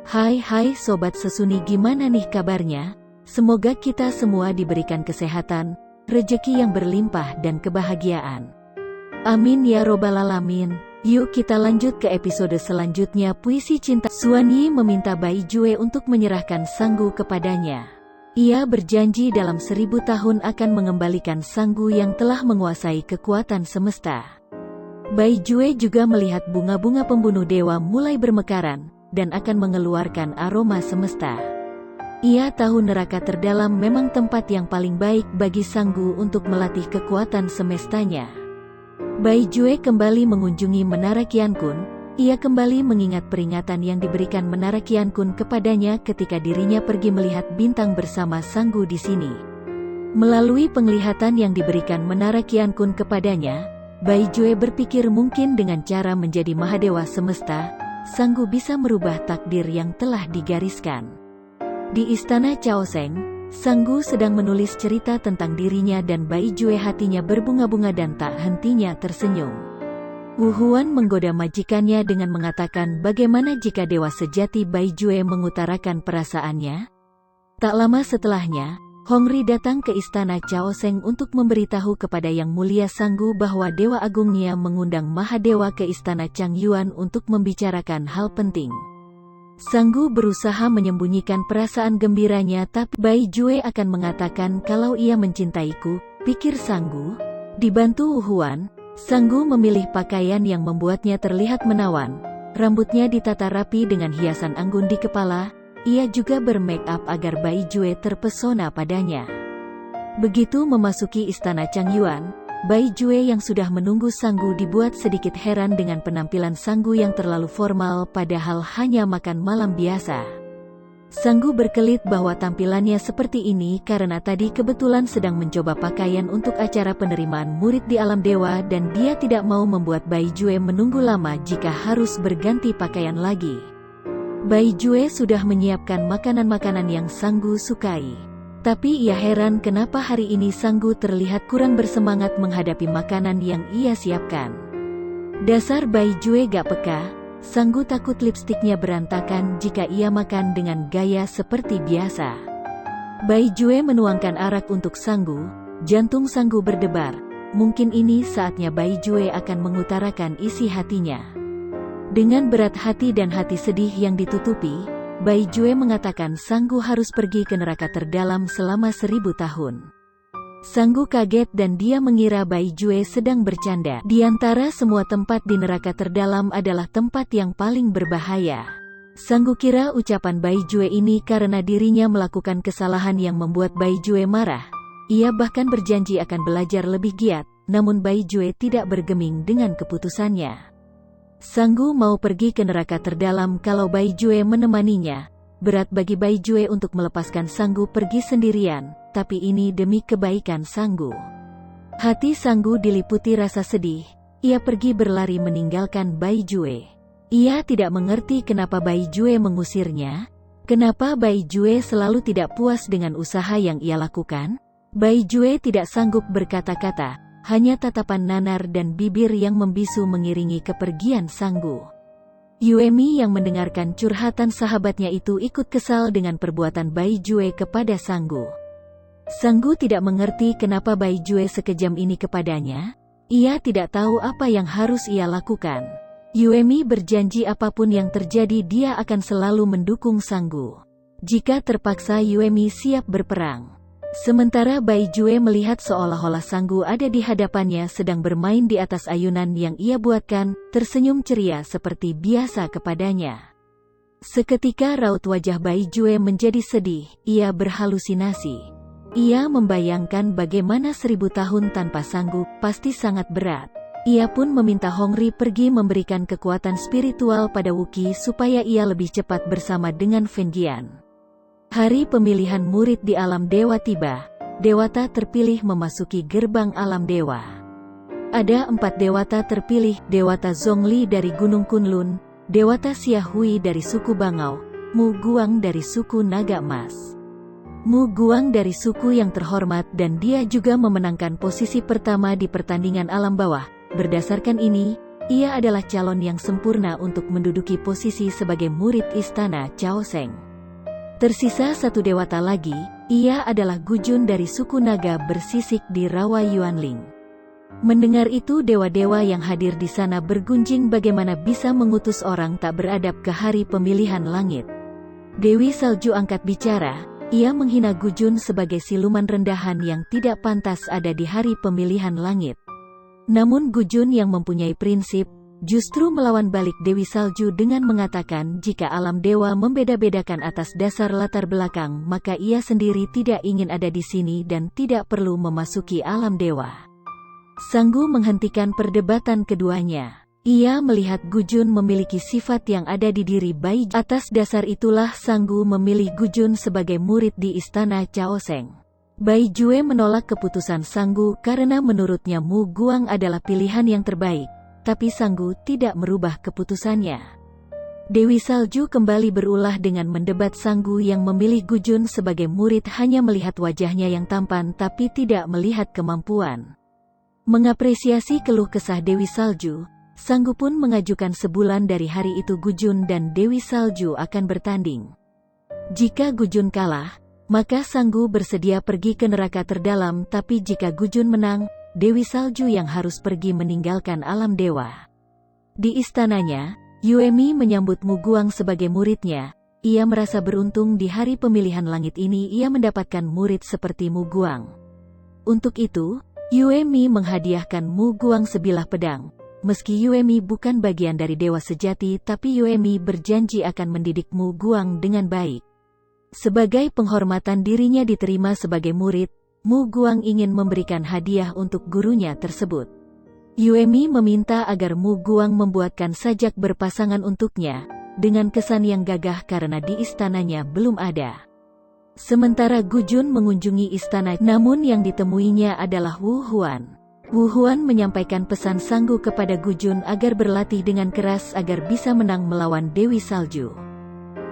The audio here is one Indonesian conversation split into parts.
Hai Sobat Sesuni, gimana nih kabarnya? Semoga kita semua diberikan kesehatan, rezeki yang berlimpah dan kebahagiaan. Amin ya robbal alamin. Yuk kita lanjut ke episode selanjutnya. Puisi cinta. Xuan Yi meminta Bai Jue untuk menyerahkan Sanggu kepadanya. Ia berjanji dalam 1000 tahun akan mengembalikan Sanggu yang telah menguasai kekuatan semesta. Bai Jue juga melihat bunga-bunga pembunuh dewa mulai bermekaran dan akan mengeluarkan aroma semesta. Ia tahu neraka terdalam memang tempat yang paling baik bagi Sanggu untuk melatih kekuatan semestanya. Bai Jue kembali mengunjungi Menara Qiankun. Ia kembali mengingat peringatan yang diberikan Menara Qiankun kepadanya ketika dirinya pergi melihat bintang bersama Sanggu di sini. Melalui penglihatan yang diberikan Menara Qiankun kepadanya, Bai Jue berpikir mungkin dengan cara menjadi Mahadewa Semesta, Sanggu bisa merubah takdir yang telah digariskan. Di Istana Chaoseng, Sanggu sedang menulis cerita tentang dirinya dan Bai Jue hatinya berbunga-bunga dan tak hentinya tersenyum. Wu Huan menggoda majikannya dengan mengatakan bagaimana jika dewa sejati Bai Jue mengutarakan perasaannya. Tak lama setelahnya, Hongri datang ke Istana Chaoseng untuk memberitahu kepada Yang Mulia Sanggu bahwa Dewa Agungnya mengundang Mahadewa ke Istana Changyuan untuk membicarakan hal penting. Sanggu berusaha menyembunyikan perasaan gembiranya, tapi Bai Jue akan mengatakan kalau ia mencintaiku, pikir Sanggu. Dibantu Wu Huan, Sanggu memilih pakaian yang membuatnya terlihat menawan. Rambutnya ditata rapi dengan hiasan anggun di kepala. Ia juga bermake up agar Bai Jue terpesona padanya. Begitu memasuki Istana Changyuan, Bai Jue yang sudah menunggu Sanggu dibuat sedikit heran dengan penampilan Sanggu yang terlalu formal padahal hanya makan malam biasa. Sanggu berkelit bahwa tampilannya seperti ini karena tadi kebetulan sedang mencoba pakaian untuk acara penerimaan murid di alam dewa dan dia tidak mau membuat Bai Jue menunggu lama jika harus berganti pakaian lagi. Bai Jue sudah menyiapkan makanan-makanan yang Sanggu sukai. Tapi ia heran kenapa hari ini Sanggu terlihat kurang bersemangat menghadapi makanan yang ia siapkan. Dasar Bai Jue gak peka, Sanggu takut lipstiknya berantakan jika ia makan dengan gaya seperti biasa. Bai Jue menuangkan arak untuk Sanggu, jantung Sanggu berdebar. Mungkin ini saatnya Bai Jue akan mengutarakan isi hatinya. Dengan berat hati dan hati sedih yang ditutupi, Bai Jue mengatakan Sanggu harus pergi ke neraka terdalam selama 1000 tahun. Sanggu kaget dan dia mengira Bai Jue sedang bercanda. Di antara semua tempat di neraka terdalam adalah tempat yang paling berbahaya. Sanggu kira ucapan Bai Jue ini karena dirinya melakukan kesalahan yang membuat Bai Jue marah. Ia bahkan berjanji akan belajar lebih giat, namun Bai Jue tidak bergeming dengan keputusannya. Sanggu mau pergi ke neraka terdalam kalau Bai Jue menemaninya. Berat bagi Bai Jue untuk melepaskan Sanggu pergi sendirian, tapi ini demi kebaikan Sanggu. Hati Sanggu diliputi rasa sedih. Ia pergi berlari meninggalkan Bai Jue. Ia tidak mengerti kenapa Bai Jue mengusirnya. Kenapa Bai Jue selalu tidak puas dengan usaha yang ia lakukan? Bai Jue tidak sanggup berkata-kata. Hanya tatapan nanar dan bibir yang membisu mengiringi kepergian Sanggu. Yuemi yang mendengarkan curhatan sahabatnya itu ikut kesal dengan perbuatan Bai Jue kepada Sanggu. Sanggu tidak mengerti kenapa Bai Jue sekejam ini kepadanya. Ia tidak tahu apa yang harus ia lakukan. Yuemi berjanji apapun yang terjadi dia akan selalu mendukung Sanggu. Jika terpaksa Yuemi siap berperang. Sementara Bai Jue melihat seolah-olah Sanggu ada di hadapannya sedang bermain di atas ayunan yang ia buatkan, tersenyum ceria seperti biasa kepadanya. Seketika raut wajah Bai Jue menjadi sedih, ia berhalusinasi. Ia membayangkan bagaimana 1000 tahun tanpa Sanggu pasti sangat berat. Ia pun meminta Hongri pergi memberikan kekuatan spiritual pada Wuqi supaya ia lebih cepat bersama dengan Fenggian. Hari pemilihan murid di alam dewa tiba. Dewata terpilih memasuki gerbang alam dewa. Ada 4 dewata terpilih, Dewata Zhongli dari Gunung Kunlun, Dewata Xiahui dari suku Bangau, Mu Guang dari suku Naga Emas. Mu Guang dari suku yang terhormat dan dia juga memenangkan posisi pertama di pertandingan alam bawah. Berdasarkan ini, ia adalah calon yang sempurna untuk menduduki posisi sebagai murid istana Chaoseng. Tersisa satu dewata lagi, ia adalah Gujun dari suku naga bersisik di Rawa Yuanling. Mendengar itu dewa-dewa yang hadir di sana bergunjing bagaimana bisa mengutus orang tak beradab ke hari pemilihan langit. Dewi Salju angkat bicara, ia menghina Gujun sebagai siluman rendahan yang tidak pantas ada di hari pemilihan langit. Namun Gujun yang mempunyai prinsip, justru melawan balik Dewi Salju dengan mengatakan jika alam dewa membeda-bedakan atas dasar latar belakang maka ia sendiri tidak ingin ada di sini dan tidak perlu memasuki alam dewa. Sanggu menghentikan perdebatan keduanya. Ia melihat Gujun memiliki sifat yang ada di diri Bai. Atas dasar itulah Sanggu memilih Gujun sebagai murid di istana Chaoseng. Bai Jue menolak keputusan Sanggu karena menurutnya Mu Guang adalah pilihan yang terbaik, tapi Sanggu tidak merubah keputusannya. Dewi Salju kembali berulah dengan mendebat Sanggu yang memilih Gujun sebagai murid hanya melihat wajahnya yang tampan tapi tidak melihat kemampuan. Mengapresiasi keluh kesah Dewi Salju, Sanggu pun mengajukan sebulan dari hari itu Gujun dan Dewi Salju akan bertanding. Jika Gujun kalah, maka Sanggu bersedia pergi ke neraka terdalam, tapi jika Gujun menang, Dewi Salju yang harus pergi meninggalkan alam dewa. Di istananya, Yuemi menyambut Mu Guang sebagai muridnya. Ia merasa beruntung di hari pemilihan langit ini ia mendapatkan murid seperti Mu Guang. Untuk itu, Yuemi menghadiahkan Mu Guang sebilah pedang. Meski Yuemi bukan bagian dari dewa sejati, tapi Yuemi berjanji akan mendidik Mu Guang dengan baik. Sebagai penghormatan dirinya diterima sebagai murid, Mu Guang ingin memberikan hadiah untuk gurunya tersebut. Yuemi meminta agar Mu Guang membuatkan sajak berpasangan untuknya, dengan kesan yang gagah karena di istananya belum ada. Sementara Gujun mengunjungi istana, namun yang ditemuinya adalah Wu Huan. Wu Huan menyampaikan pesan Sanggu kepada Gujun agar berlatih dengan keras agar bisa menang melawan Dewi Salju.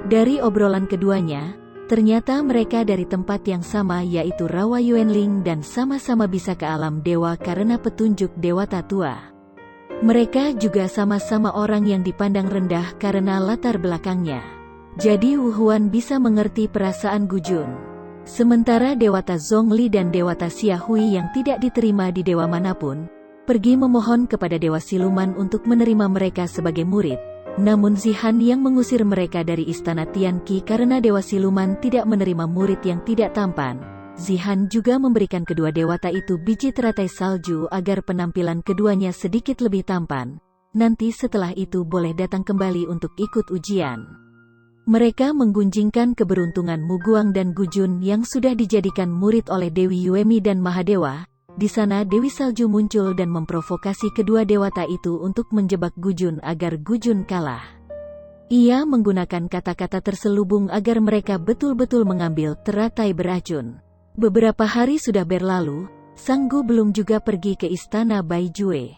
Dari obrolan keduanya, ternyata mereka dari tempat yang sama yaitu Rawa Yuanling dan sama-sama bisa ke alam dewa karena petunjuk dewata tua. Mereka juga sama-sama orang yang dipandang rendah karena latar belakangnya. Jadi Wu Huan bisa mengerti perasaan Gujun. Sementara Dewata Zhongli dan Dewata Xia Hui yang tidak diterima di dewa manapun, pergi memohon kepada Dewa Siluman untuk menerima mereka sebagai murid. Namun Zihan yang mengusir mereka dari istana Tianqi karena Dewa Siluman tidak menerima murid yang tidak tampan. Zihan juga memberikan kedua dewata itu biji teratai salju agar penampilan keduanya sedikit lebih tampan. Nanti setelah itu boleh datang kembali untuk ikut ujian. Mereka menggunjingkan keberuntungan Mu Guang dan Gujun yang sudah dijadikan murid oleh Dewi Yuemi dan Mahadewa. Di sana Dewi Salju muncul dan memprovokasi kedua dewata itu untuk menjebak Gujun agar Gujun kalah. Ia menggunakan kata-kata terselubung agar mereka betul-betul mengambil teratai beracun. Beberapa hari sudah berlalu, Sanggu belum juga pergi ke istana Bai Jue.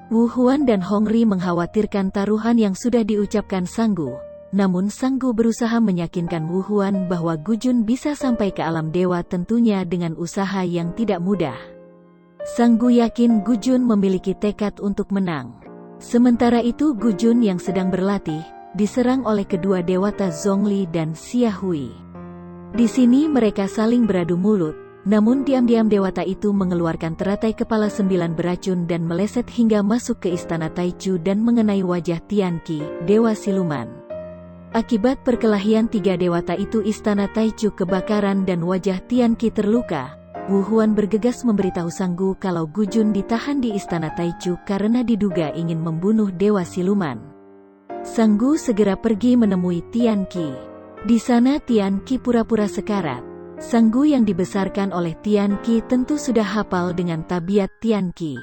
Wu Huan dan Hongri mengkhawatirkan taruhan yang sudah diucapkan Sanggu. Namun Sanggu berusaha meyakinkan Wu Huan bahwa Gujun bisa sampai ke alam dewa tentunya dengan usaha yang tidak mudah. Sanggu yakin Gujun memiliki tekad untuk menang. Sementara itu Gujun yang sedang berlatih, diserang oleh kedua dewata Zhongli dan Xia Hui. Di sini mereka saling beradu mulut, namun diam-diam dewata itu mengeluarkan teratai kepala 9 beracun dan meleset hingga masuk ke istana Taichu dan mengenai wajah Tianqi, Dewa Siluman. Akibat perkelahian tiga dewata itu istana Taichu kebakaran dan wajah Tianqi terluka. Wu Huan bergegas memberitahu Sanggu kalau Gujun ditahan di istana Taichu karena diduga ingin membunuh Dewa Siluman. Sanggu segera pergi menemui Tianqi. Di sana Tianqi pura-pura sekarat. Sanggu yang dibesarkan oleh Tianqi tentu sudah hafal dengan tabiat Tianqi.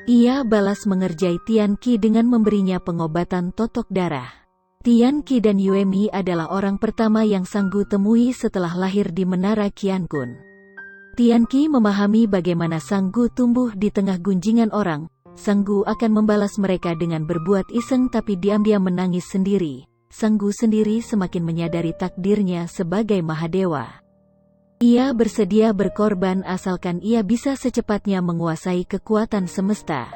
Ia balas mengerjai Tianqi dengan memberinya pengobatan totok darah. Tianqi dan Yuemi adalah orang pertama yang Sanggu temui setelah lahir di Menara Qiankun. Tianqi memahami bagaimana Sanggu tumbuh di tengah gunjingan orang. Sanggu akan membalas mereka dengan berbuat iseng tapi diam-diam menangis sendiri. Sanggu sendiri semakin menyadari takdirnya sebagai Mahadewa. Ia bersedia berkorban asalkan ia bisa secepatnya menguasai kekuatan semesta.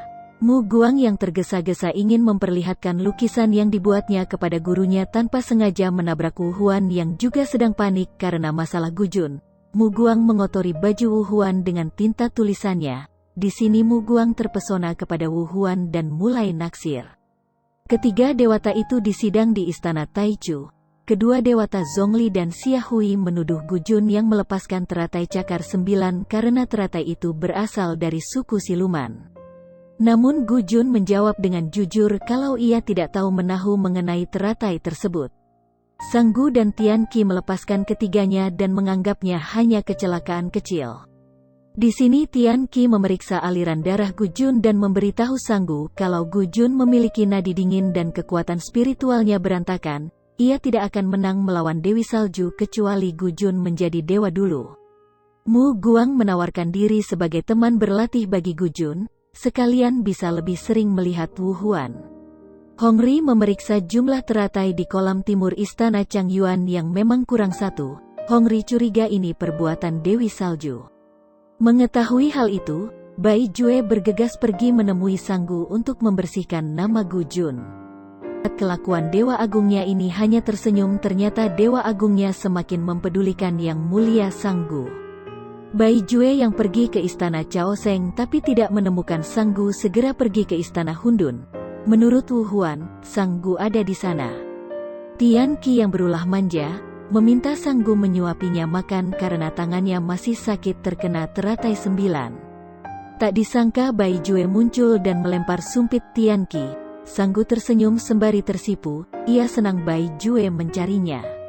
Mu Guang yang tergesa-gesa ingin memperlihatkan lukisan yang dibuatnya kepada gurunya tanpa sengaja menabrak Wu Huan yang juga sedang panik karena masalah Gu Jun. Mu Guang mengotori baju Wu Huan dengan tinta tulisannya. Di sini Mu Guang terpesona kepada Wu Huan dan mulai naksir. Ketiga dewata itu disidang di istana Taichu. Kedua dewata Zhongli dan Xia Hui menuduh Gu Jun yang melepaskan teratai cakar 9 karena teratai itu berasal dari suku siluman. Namun Gu Jun menjawab dengan jujur kalau ia tidak tahu menahu mengenai teratai tersebut. Sang Gu dan Tian Qi melepaskan ketiganya dan menganggapnya hanya kecelakaan kecil. Di sini Tian Qi memeriksa aliran darah Gu Jun dan memberitahu Sang Gu kalau Gu Jun memiliki nadi dingin dan kekuatan spiritualnya berantakan. Ia tidak akan menang melawan Dewi Salju kecuali Gu Jun menjadi dewa dulu. Mu Guang menawarkan diri sebagai teman berlatih bagi Gu Jun. Sekalian bisa lebih sering melihat Wu Huan. Hongri memeriksa jumlah teratai di kolam timur istana Chang Yuan yang memang kurang satu. Hongri curiga ini perbuatan Dewi Salju. Mengetahui hal itu, Bai Jue bergegas pergi menemui Sang Gu untuk membersihkan nama Gu Jun. Kelakuan Dewa Agungnya ini hanya tersenyum, ternyata Dewa Agungnya semakin mempedulikan Yang Mulia Sang Gu. Bai Jue yang pergi ke istana Cao Seng tapi tidak menemukan Sang Gu segera pergi ke istana Hundun. Menurut Wu Huan, Sang Gu ada di sana. Tian Qi yang berulah manja, meminta Sang Gu menyuapinya makan karena tangannya masih sakit terkena teratai 9. Tak disangka Bai Jue muncul dan melempar sumpit Tian Qi. Sang Gu tersenyum sembari tersipu, ia senang Bai Jue mencarinya.